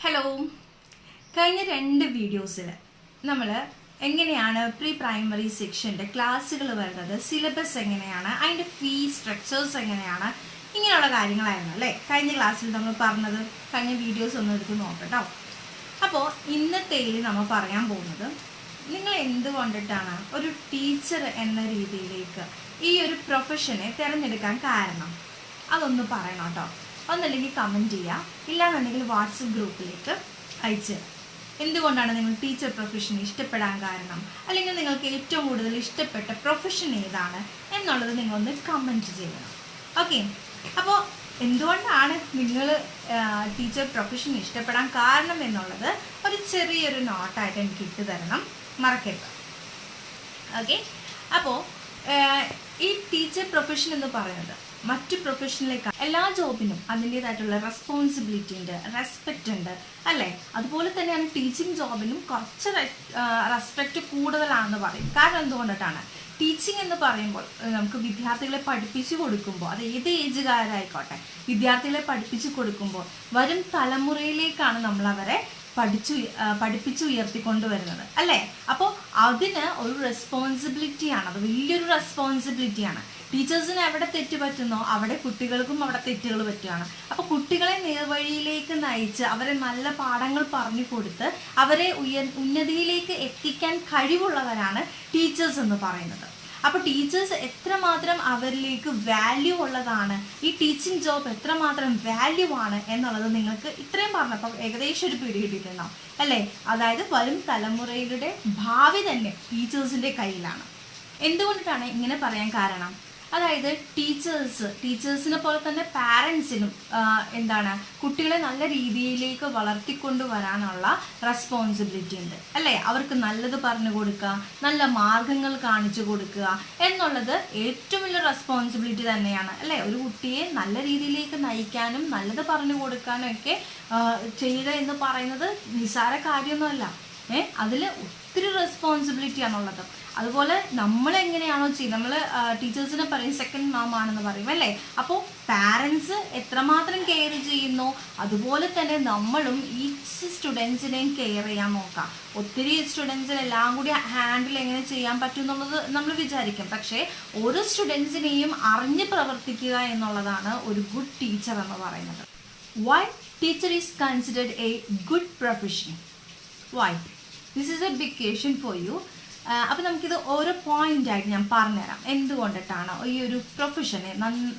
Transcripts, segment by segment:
Hello, കഴിഞ്ഞ 2 വീഡിയോസിൽ നമ്മൾ എങ്ങനെയാണ് പ്രീ പ്രൈമറി സെക്ഷൻ്റെ ക്ലാസ്സുകൾ വരുന്നത്, സിലബസ് എങ്ങനെയാണ്, അതിൻ്റെ ഫീ സ്ട്രക്ചേഴ്സ് എങ്ങനെയാണ്, ഇങ്ങനെയുള്ള കാര്യങ്ങളായിരുന്നു അല്ലേ കഴിഞ്ഞ ക്ലാസ്സിൽ നമ്മൾ പറഞ്ഞത്. കഴിഞ്ഞ വീഡിയോസ് ഒന്ന് എടുത്ത് നോക്കട്ടോ. അപ്പോൾ ഇന്നത്തേയിൽ നമ്മൾ പറയാൻ പോകുന്നത്, നിങ്ങൾ എന്തുകൊണ്ടിട്ടാണ് ഒരു ടീച്ചർ എന്ന രീതിയിലേക്ക് ഈ ഒരു പ്രൊഫഷനെ തിരഞ്ഞെടുക്കാൻ കാരണം, അതൊന്ന് പറയണം കേട്ടോ. ഒന്നല്ലെങ്കിൽ കമൻറ്റ് ചെയ്യുക, ഇല്ലാന്നുണ്ടെങ്കിൽ വാട്സപ്പ് ഗ്രൂപ്പിലേക്ക് അയച്ച് എന്തുകൊണ്ടാണ് നിങ്ങൾ ടീച്ചർ പ്രൊഫഷൻ ഇഷ്ടപ്പെടാൻ കാരണം, അല്ലെങ്കിൽ നിങ്ങൾക്ക് ഏറ്റവും കൂടുതൽ ഇഷ്ടപ്പെട്ട പ്രൊഫഷൻ ഏതാണ് എന്നുള്ളത് നിങ്ങളൊന്ന് കമൻറ്റ് ചെയ്യണം. ഓക്കെ, അപ്പോൾ എന്തുകൊണ്ടാണ് നിങ്ങൾ ടീച്ചർ പ്രൊഫഷൻ ഇഷ്ടപ്പെടാൻ കാരണം എന്നുള്ളത് ഒരു ചെറിയൊരു നോട്ടായിട്ട് എനിക്ക് ഇട്ട് തരണം, മറക്കരുത്. ഓക്കെ, അപ്പോൾ ഈ ടീച്ചർ പ്രൊഫഷൻ എന്ന് പറയുന്നത് മറ്റു പ്രൊഫഷനിലേക്ക് എല്ലാ ജോബിനും അതിൻ്റേതായിട്ടുള്ള റെസ്പോൺസിബിലിറ്റി ഉണ്ട്, റെസ്പെക്റ്റ് ഉണ്ട് അല്ലേ. അതുപോലെ തന്നെയാണ് ടീച്ചിങ് ജോബിനും കുറച്ച് റെസ്പെക്റ്റ് കൂടുതലാണെന്ന് പറയും. കാരണം എന്തുകൊണ്ടിട്ടാണ്, ടീച്ചിങ് എന്ന് പറയുമ്പോൾ നമുക്ക് വിദ്യാർത്ഥികളെ പഠിപ്പിച്ചു കൊടുക്കുമ്പോൾ, അത് ഏത് ഏജുകാരായിക്കോട്ടെ, വിദ്യാർത്ഥികളെ പഠിപ്പിച്ചു കൊടുക്കുമ്പോൾ വരും തലമുറയിലേക്കാണ് നമ്മൾ അവരെ പഠിപ്പിച്ച് ഉയർത്തിക്കൊണ്ടുവരുന്നത് അല്ലേ. അപ്പോൾ അതിന് ഒരു റെസ്പോൺസിബിലിറ്റിയാണ്, അത് വലിയൊരു റെസ്പോൺസിബിലിറ്റിയാണ്. ടീച്ചേഴ്സിന് എവിടെ തെറ്റ് പറ്റുന്നോ അവിടെ കുട്ടികൾക്കും അവിടെ തെറ്റുകൾ പറ്റുകയാണ്. അപ്പോൾ കുട്ടികളെ നേർവഴിയിലേക്ക് നയിച്ച് അവരെ നല്ല പാഠങ്ങൾ പറഞ്ഞു കൊടുത്ത് അവരെ ഉന്നതിയിലേക്ക് എത്തിക്കാൻ കഴിവുള്ളവരാണ് ടീച്ചേഴ്സ് എന്ന് പറയുന്നത്. അപ്പോൾ ടീച്ചേഴ്സ് എത്രമാത്രം അവരിലേക്ക് വാല്യൂ ഉള്ളതാണ്, ഈ ടീച്ചിങ് ജോബ് എത്രമാത്രം വാല്യൂ ആണ് എന്നുള്ളത് നിങ്ങൾക്ക് ഇത്രയും പറഞ്ഞപ്പോൾ ഏകദേശം ഒരു പിടി കിട്ടിയിട്ടുണ്ടാവും അല്ലേ. അതായത് വരും തലമുറയുടെ ഭാവി തന്നെ ടീച്ചേഴ്സിൻ്റെ കയ്യിലാണ്. എന്തുകൊണ്ടിട്ടാണ് ഇങ്ങനെ പറയാൻ കാരണം, അതായത് ടീച്ചേഴ്സിനെ പോലെ തന്നെ പാരൻസിനും എന്താണ്, കുട്ടികളെ നല്ല രീതിയിലേക്ക് വളർത്തിക്കൊണ്ടുവരാനുള്ള റെസ്പോൺസിബിലിറ്റി ഉണ്ട് അല്ലേ. അവർക്ക് നല്ലത് പറഞ്ഞു കൊടുക്കുക, നല്ല മാർഗങ്ങൾ കാണിച്ചു കൊടുക്കുക എന്നുള്ളത് ഏറ്റവും വലിയ റെസ്പോൺസിബിലിറ്റി തന്നെയാണ് അല്ലേ. ഒരു കുട്ടിയെ നല്ല രീതിയിലേക്ക് നയിക്കാനും നല്ലത് പറഞ്ഞു കൊടുക്കാനും ഒക്കെ ചെയ്യുക എന്ന് പറയുന്നത് നിസ്സാര കാര്യമൊന്നുമല്ല. അതിൽ ഒത്തിരി റെസ്പോൺസിബിലിറ്റിയാണുള്ളത്. അതുപോലെ നമ്മൾ എങ്ങനെയാണോ ചെയ്യുന്നത്, നമ്മൾ ടീച്ചേഴ്സിനെ പറയും സെക്കൻഡ് മാം ആണെന്ന് പറയും അല്ലേ. അപ്പോൾ പാരൻസ് എത്രമാത്രം കെയർ ചെയ്യുന്നോ അതുപോലെ തന്നെ നമ്മളും ഈച്ച് സ്റ്റുഡൻസിനെയും കെയർ ചെയ്യാൻ നോക്കാം. ഒത്തിരി സ്റ്റുഡൻസിനെല്ലാം കൂടി ഹാൻഡിൽ എങ്ങനെ ചെയ്യാൻ പറ്റും എന്നുള്ളത് നമ്മൾ വിചാരിക്കും. പക്ഷേ ഓരോ സ്റ്റുഡൻസിനെയും അറിഞ്ഞ് പ്രവർത്തിക്കുക എന്നുള്ളതാണ് ഒരു ഗുഡ് ടീച്ചർ എന്ന് പറയുന്നത്. Why teacher is considered a good profession? Why? This is a big question for you. അപ്പോൾ നമുക്കിത് ഓരോ പോയിൻ്റായിട്ട് ഞാൻ പറഞ്ഞുതരാം എന്തുകൊണ്ടിട്ടാണ് ഈ ഒരു പ്രൊഫഷനെ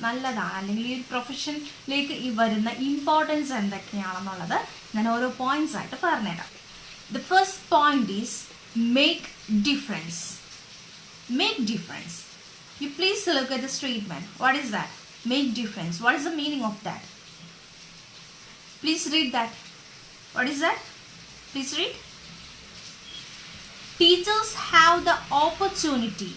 നല്ലതാണ്, അല്ലെങ്കിൽ ഈ ഒരു പ്രൊഫഷനിലേക്ക് ഈ വരുന്ന ഇമ്പോർട്ടൻസ് എന്തൊക്കെയാണെന്നുള്ളത് ഞാൻ ഓരോ പോയിന്റ്സ് ആയിട്ട് പറഞ്ഞുതരാം. The first point is make difference. Make difference. You please look at the statement. What is that? Make difference. What is the meaning of that? Please read that. What is that? Please read. Teachers have the opportunity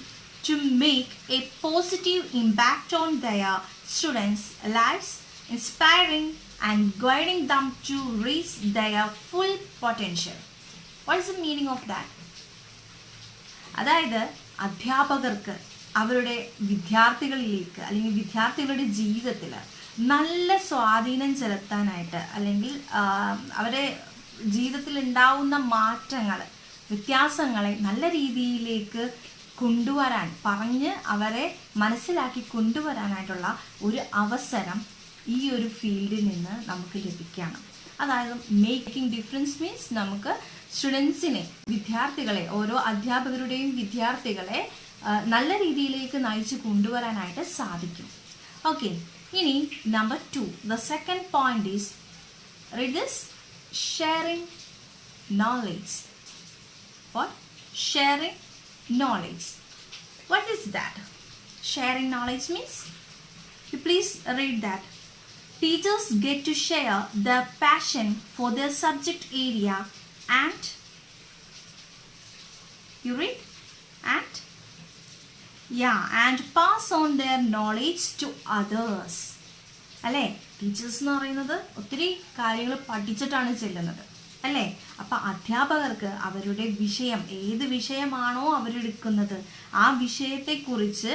to make a positive impact on their students' lives, inspiring and guiding them to reach their full potential. What is the meaning of that? അതായത് അധ്യാപകർക്ക് അവരുടെ വിദ്യാർത്ഥികളിലേക്ക് അല്ലെങ്കിൽ വിദ്യാർത്ഥികളുടെ ജീവിതത്തിൽ നല്ല സ്വാധീനം ചെലുത്താനായിട്ട്, അല്ലെങ്കിൽ അവരെ ജീവിതത്തിൽ ഉണ്ടാവുന്ന മാറ്റങ്ങൾ, വ്യത്യാസങ്ങളെ നല്ല രീതിയിലേക്ക് കൊണ്ടുവരാൻ, പറഞ്ഞ് അവരെ മനസ്സിലാക്കി കൊണ്ടുവരാനായിട്ടുള്ള ഒരു അവസരം ഈ ഒരു ഫീൽഡിൽ നിന്ന് നമുക്ക് ലഭിക്കുകയാണ്. അതായത് മേക്കിംഗ് ഡിഫറൻസ് മീൻസ് നമുക്ക് സ്റ്റുഡൻസിനെ, വിദ്യാർത്ഥികളെ, ഓരോ അധ്യാപകരുടെയും വിദ്യാർത്ഥികളെ നല്ല രീതിയിലേക്ക് നയിച്ച് കൊണ്ടുവരാനായിട്ട് സാധിക്കും. ഓക്കെ, ഇനി number 2, the second point is, read this, sharing knowledge. What? Sharing knowledge. What is that? Sharing knowledge means, you please read that. Teachers get to share their passion for their subject area and, you read, and pass on their knowledge to others. അല്ലേ, teachers എന്ന് പറയുന്നത് ഒത്തിരി കാര്യങ്ങൾ പഠിച്ചിട്ടാണ് ചെല്ലുന്നത് അല്ലേ. അപ്പം അധ്യാപകർക്ക് അവരുടെ വിഷയം, ഏത് വിഷയമാണോ അവരെടുക്കുന്നത് ആ വിഷയത്തെക്കുറിച്ച്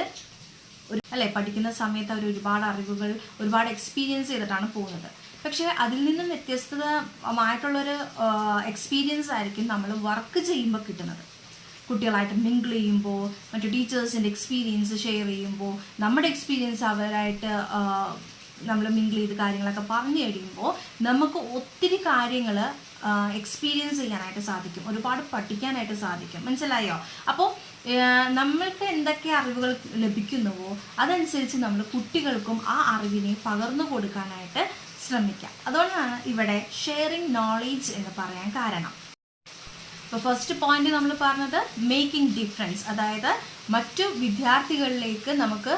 അല്ലേ പഠിക്കുന്ന സമയത്ത് അവർ ഒരുപാട് അറിവുകൾ, ഒരുപാട് എക്സ്പീരിയൻസ് ചെയ്തിട്ടാണ് പോകുന്നത്. പക്ഷേ അതിൽ നിന്നും വ്യത്യസ്തമായിട്ടുള്ളൊരു എക്സ്പീരിയൻസ് ആയിരിക്കും നമ്മൾ വർക്ക് ചെയ്യുമ്പോൾ കിട്ടുന്നത്. കുട്ടികളായിട്ട് മിങ്കിൾ ചെയ്യുമ്പോൾ, മറ്റു ടീച്ചേഴ്സിൻ്റെ എക്സ്പീരിയൻസ് ഷെയർ ചെയ്യുമ്പോൾ, നമ്മുടെ എക്സ്പീരിയൻസ് അവരായിട്ട് നമ്മൾ മിങ്കിൾ ചെയ്ത് കാര്യങ്ങളൊക്കെ പറഞ്ഞു കഴിയുമ്പോൾ നമുക്ക് ഒത്തിരി കാര്യങ്ങൾ എക്സ്പീരിയൻസ് ചെയ്യാനായിട്ട് സാധിക്കും, ഒരുപാട് പഠിക്കാനായിട്ട് സാധിക്കും. മനസ്സിലായോ? അപ്പോൾ നമ്മൾക്ക് എന്തൊക്കെ അറിവുകൾ ലഭിക്കുന്നുവോ അതനുസരിച്ച് നമ്മൾ കുട്ടികൾക്കും ആ അറിവിനെ പകർന്നു കൊടുക്കാനായിട്ട് ശ്രമിക്കാം. അതുകൊണ്ടാണ് ഇവിടെ ഷെയറിങ് നോളേജ് എന്ന് പറയാൻ കാരണം. അപ്പോൾ ഫസ്റ്റ് പോയിന്റ് നമ്മൾ പറഞ്ഞത് മേക്കിംഗ് ഡിഫറൻസ്, അതായത് മറ്റു വിദ്യാർത്ഥികളിലേക്ക് നമുക്ക്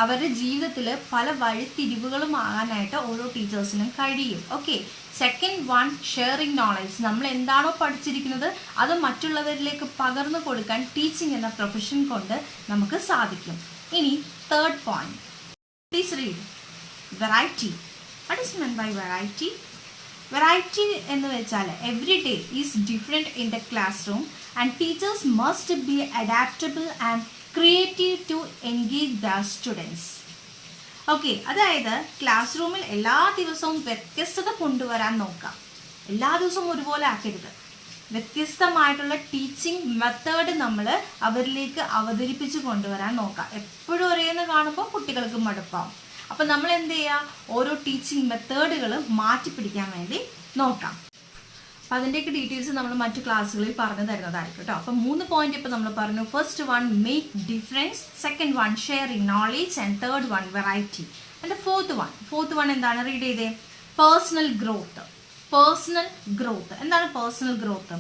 അവരുടെ ജീവിതത്തിൽ പല വഴിത്തിരിവുകളും ആകാനായിട്ട് ഓരോ ടീച്ചേഴ്സിനും കഴിയും. Okay. Second one, sharing knowledge. നമ്മൾ എന്താണോ പഠിച്ചിരിക്കുന്നത് അത് മറ്റുള്ളവരിലേക്ക് പകർന്നു കൊടുക്കാൻ ടീച്ചിങ് എന്ന പ്രൊഫഷൻ കൊണ്ട് നമുക്ക് സാധിക്കും. ഇനി third point, please read. Variety. What is meant by variety? Variety എന്ന് വെച്ചാൽ every day is different in the class room and teachers must be adaptable and creative to engage the students. Okay, അതായത് class റൂമിൽ എല്ലാ ദിവസവും വ്യത്യസ്തത കൊണ്ടുവരാൻ നോക്കാം. എല്ലാ ദിവസവും ഒരുപോലെ ആക്കരുത്. വ്യത്യസ്തമായിട്ടുള്ള ടീച്ചിങ് മെത്തേഡ് നമ്മൾ അവരിലേക്ക് അവതരിപ്പിച്ച് കൊണ്ടുവരാൻ നോക്കാം. എപ്പോഴും ഒരേന്ന് കാണുമ്പോൾ കുട്ടികൾക്ക് മടുപ്പാവും. അപ്പം നമ്മൾ എന്ത് ചെയ്യുക, ഓരോ ടീച്ചിങ് മെത്തേഡുകൾ മാറ്റി പിടിക്കാൻ വേണ്ടി നോക്കാം. അപ്പം അതിൻ്റെയൊക്കെ ഡീറ്റെയിൽസ് നമ്മൾ മറ്റു ക്ലാസ്സുകളിൽ പറഞ്ഞു തരുന്നതായിരിക്കും കേട്ടോ. അപ്പം 3 പോയിന്റ് ഇപ്പോൾ നമ്മൾ പറഞ്ഞു. First one, make difference. Second one, sharing knowledge. And third one, variety. And fourth one എന്താണ്? റീഡ് ചെയ്തേ. Personal growth. പേഴ്സണൽ ഗ്രോത്ത് എന്താണ്? Personal growth,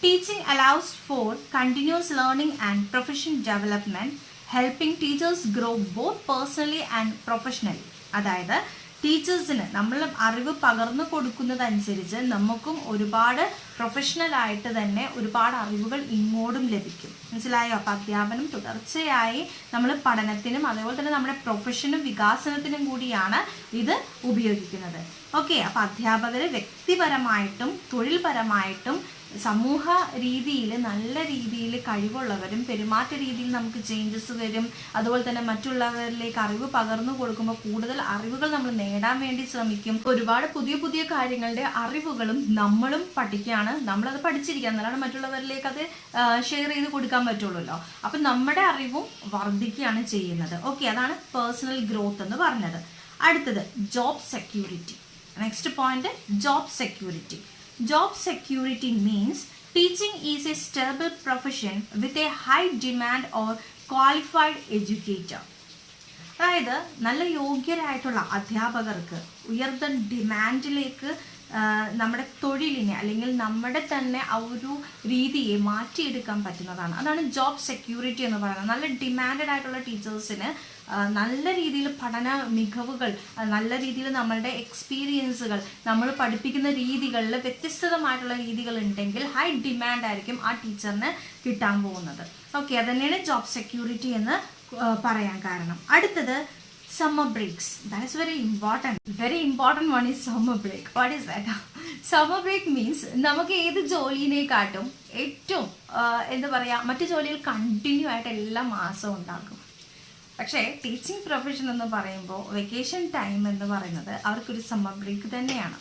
teaching allows for continuous learning and profession development, helping teachers grow both personally and professionally. അതായത് ടീച്ചേഴ്സിന് നമ്മൾ അറിവ് പകർന്നു കൊടുക്കുന്നതനുസരിച്ച് നമുക്കും ഒരുപാട് പ്രൊഫഷണലായിട്ട് തന്നെ ഒരുപാട് അറിവുകൾ ഇങ്ങോട്ടും ലഭിക്കും. മനസ്സിലായോ? അപ്പോൾ അധ്യാപനം തുടർച്ചയായി നമ്മൾ പഠനത്തിനും അതേപോലെ തന്നെ നമ്മുടെ പ്രൊഫഷനും വികാസനത്തിനും കൂടിയാണ് ഇത് ഉപയോഗിക്കുന്നത്. ഓക്കെ. അപ്പോൾ അധ്യാപകർ വ്യക്തിപരമായിട്ടും തൊഴിൽപരമായിട്ടും സമൂഹ രീതിയിൽ നല്ല രീതിയിൽ കഴിവുള്ളവരും പെരുമാറ്റ രീതിയിൽ നമുക്ക് ചേഞ്ചസ് വരും. അതുപോലെ തന്നെ മറ്റുള്ളവരിലേക്ക് അറിവ് പകർന്നു കൊടുക്കുമ്പോൾ കൂടുതൽ അറിവുകൾ നമ്മൾ നേടാൻ വേണ്ടി ശ്രമിക്കും. ഒരുപാട് പുതിയ പുതിയ കാര്യങ്ങളുടെ അറിവുകളും നമ്മളും പഠിക്കുകയാണ്. നമ്മളത് പഠിച്ചിരിക്കുക, എന്നാലാണ് മറ്റുള്ളവരിലേക്ക് അത് ഷെയർ ചെയ്ത് കൊടുക്കാൻ പറ്റുള്ളൂല്ലോ. അപ്പം നമ്മുടെ അറിവും വർദ്ധിക്കുകയാണ് ചെയ്യുന്നത്. ഓക്കെ, അതാണ് പേഴ്സണൽ ഗ്രോത്ത് എന്ന് പറഞ്ഞത്. അടുത്തത് job security. Next point, job security. Job security means teaching is a stable profession with a high demand or qualified educator. അതായത് നല്ല യോഗ്യരായിട്ടുള്ള അധ്യാപകർക്ക് ഉയർന്ന ഡിമാൻഡിലേക്ക് നമ്മുടെ തൊഴിലിനെ അല്ലെങ്കിൽ നമ്മുടെ തന്നെ ആ ഒരു രീതിയെ മാറ്റിയെടുക്കാൻ പറ്റുന്നതാണ്. അതാണ് ജോബ് സെക്യൂരിറ്റി എന്ന് പറയുന്നത്. നല്ല ഡിമാൻഡഡ് ആയിട്ടുള്ള ടീച്ചേഴ്സിന് നല്ല രീതിയിൽ പഠന മികവുകൾ, നല്ല രീതിയിൽ നമ്മളുടെ എക്സ്പീരിയൻസുകൾ, നമ്മൾ പഠിപ്പിക്കുന്ന രീതികളിൽ വ്യത്യസ്തമായിട്ടുള്ള രീതികൾ ഉണ്ടെങ്കിൽ ഹൈ ഡിമാൻഡ് ആയിരിക്കും ആ ടീച്ചറിന് കിട്ടാൻ പോകുന്നത്. ഓക്കെ, അതന്നെയാണ് ജോബ് സെക്യൂരിറ്റി എന്ന് പറയാൻ കാരണം. അടുത്തത് summer breaks. That is very important. Very important one is summer break. What is that? Summer break means നമുക്ക് ഏത് ജോലിനെക്കാട്ടും ഏറ്റവും എന്താ പറയുക, മറ്റു ജോലികൾ കണ്ടിന്യൂ ആയിട്ട് എല്ലാ മാസവും ഉണ്ടാകും. പക്ഷേ ടീച്ചിങ് പ്രൊഫഷൻ എന്ന് പറയുമ്പോൾ വെക്കേഷൻ ടൈം എന്ന് പറയുന്നത് അവർക്കൊരു സമ്മർ ബ്രേക്ക് തന്നെയാണ്.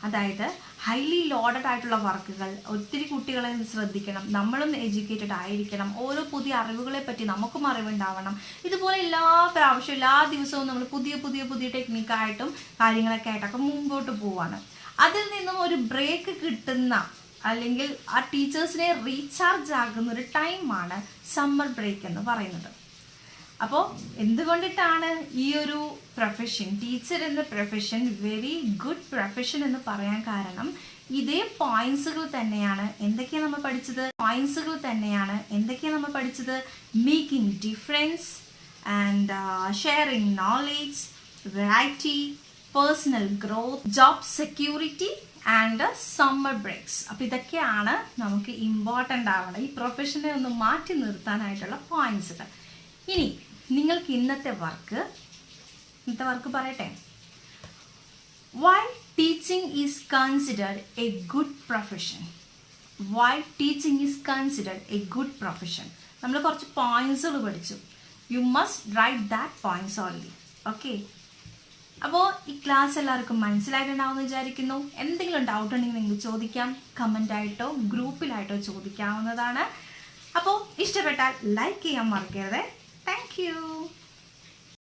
അതായത് ഹൈലി ലോഡഡ് ആയിട്ടുള്ള വർക്കുകൾ, ഒത്തിരി കുട്ടികളെ ശ്രദ്ധിക്കണം, നമ്മളും എഡ്യൂക്കേറ്റഡ് ആയിരിക്കണം, ഓരോ പുതിയ അറിവുകളെ പറ്റി നമുക്കും അറിവുണ്ടാവണം. ഇതുപോലെ എല്ലാ പ്രാവശ്യവും എല്ലാ ദിവസവും നമ്മൾ പുതിയ പുതിയ പുതിയ ടെക്നിക്കായിട്ടും കാര്യങ്ങളൊക്കെ ആയിട്ടൊക്കെ മുമ്പോട്ട് പോവാണ്. അതിൽ നിന്നും ഒരു ബ്രേക്ക് കിട്ടുന്ന അല്ലെങ്കിൽ ആ ടീച്ചേഴ്സിനെ റീചാർജ് ആകുന്ന ഒരു ടൈമാണ് സമ്മർ ബ്രേക്ക് എന്ന് പറയുന്നത്. അപ്പോൾ എന്തുകൊണ്ടിട്ടാണ് ഈ ഒരു പ്രൊഫഷൻ, ടീച്ചർ എന്ന പ്രൊഫഷൻ വെരി ഗുഡ് പ്രൊഫഷൻ എന്ന് പറയാൻ കാരണം ഇതേ പോയിന്റ്സുകൾ തന്നെയാണ്. എന്തൊക്കെയാണ് നമ്മൾ പഠിച്ചത്? പോയിന്റ്സുകൾ തന്നെയാണ്. എന്തൊക്കെയാണ് നമ്മൾ പഠിച്ചത്? Making difference and sharing knowledge, variety, personal growth, job security and summer breaks. അപ്പോൾ ഇതൊക്കെയാണ് നമുക്ക് ഇമ്പോർട്ടൻ്റ് ആവണം, ഈ പ്രൊഫഷനെ ഒന്ന് മാറ്റി നിർത്താനായിട്ടുള്ള പോയിന്റ്സുകൾ. ഇനി നിങ്ങൾക്ക് ഇന്നത്തെ വർക്ക് പറയട്ടെ. Why teaching is considered a good profession. Why teaching is considered a good profession. നമ്മൾ കുറച്ച് പോയിന്റ്സുകൾ പഠിച്ചു. You must write that points only. Okay, അപ്പോൾ ഈ ക്ലാസ് എല്ലാവർക്കും മനസ്സിലായിട്ടുണ്ടാവുമെന്ന് വിചാരിക്കുന്നു. എന്തെങ്കിലും ഡൗട്ട് ഉണ്ടെങ്കിൽ നിങ്ങൾക്ക് ചോദിക്കാം, കമൻ്റായിട്ടോ ഗ്രൂപ്പിലായിട്ടോ ചോദിക്കാവുന്നതാണ്. അപ്പോൾ ഇഷ്ടപ്പെട്ടാൽ ലൈക്ക് ചെയ്യാൻ മറക്കരുത്. Thank you.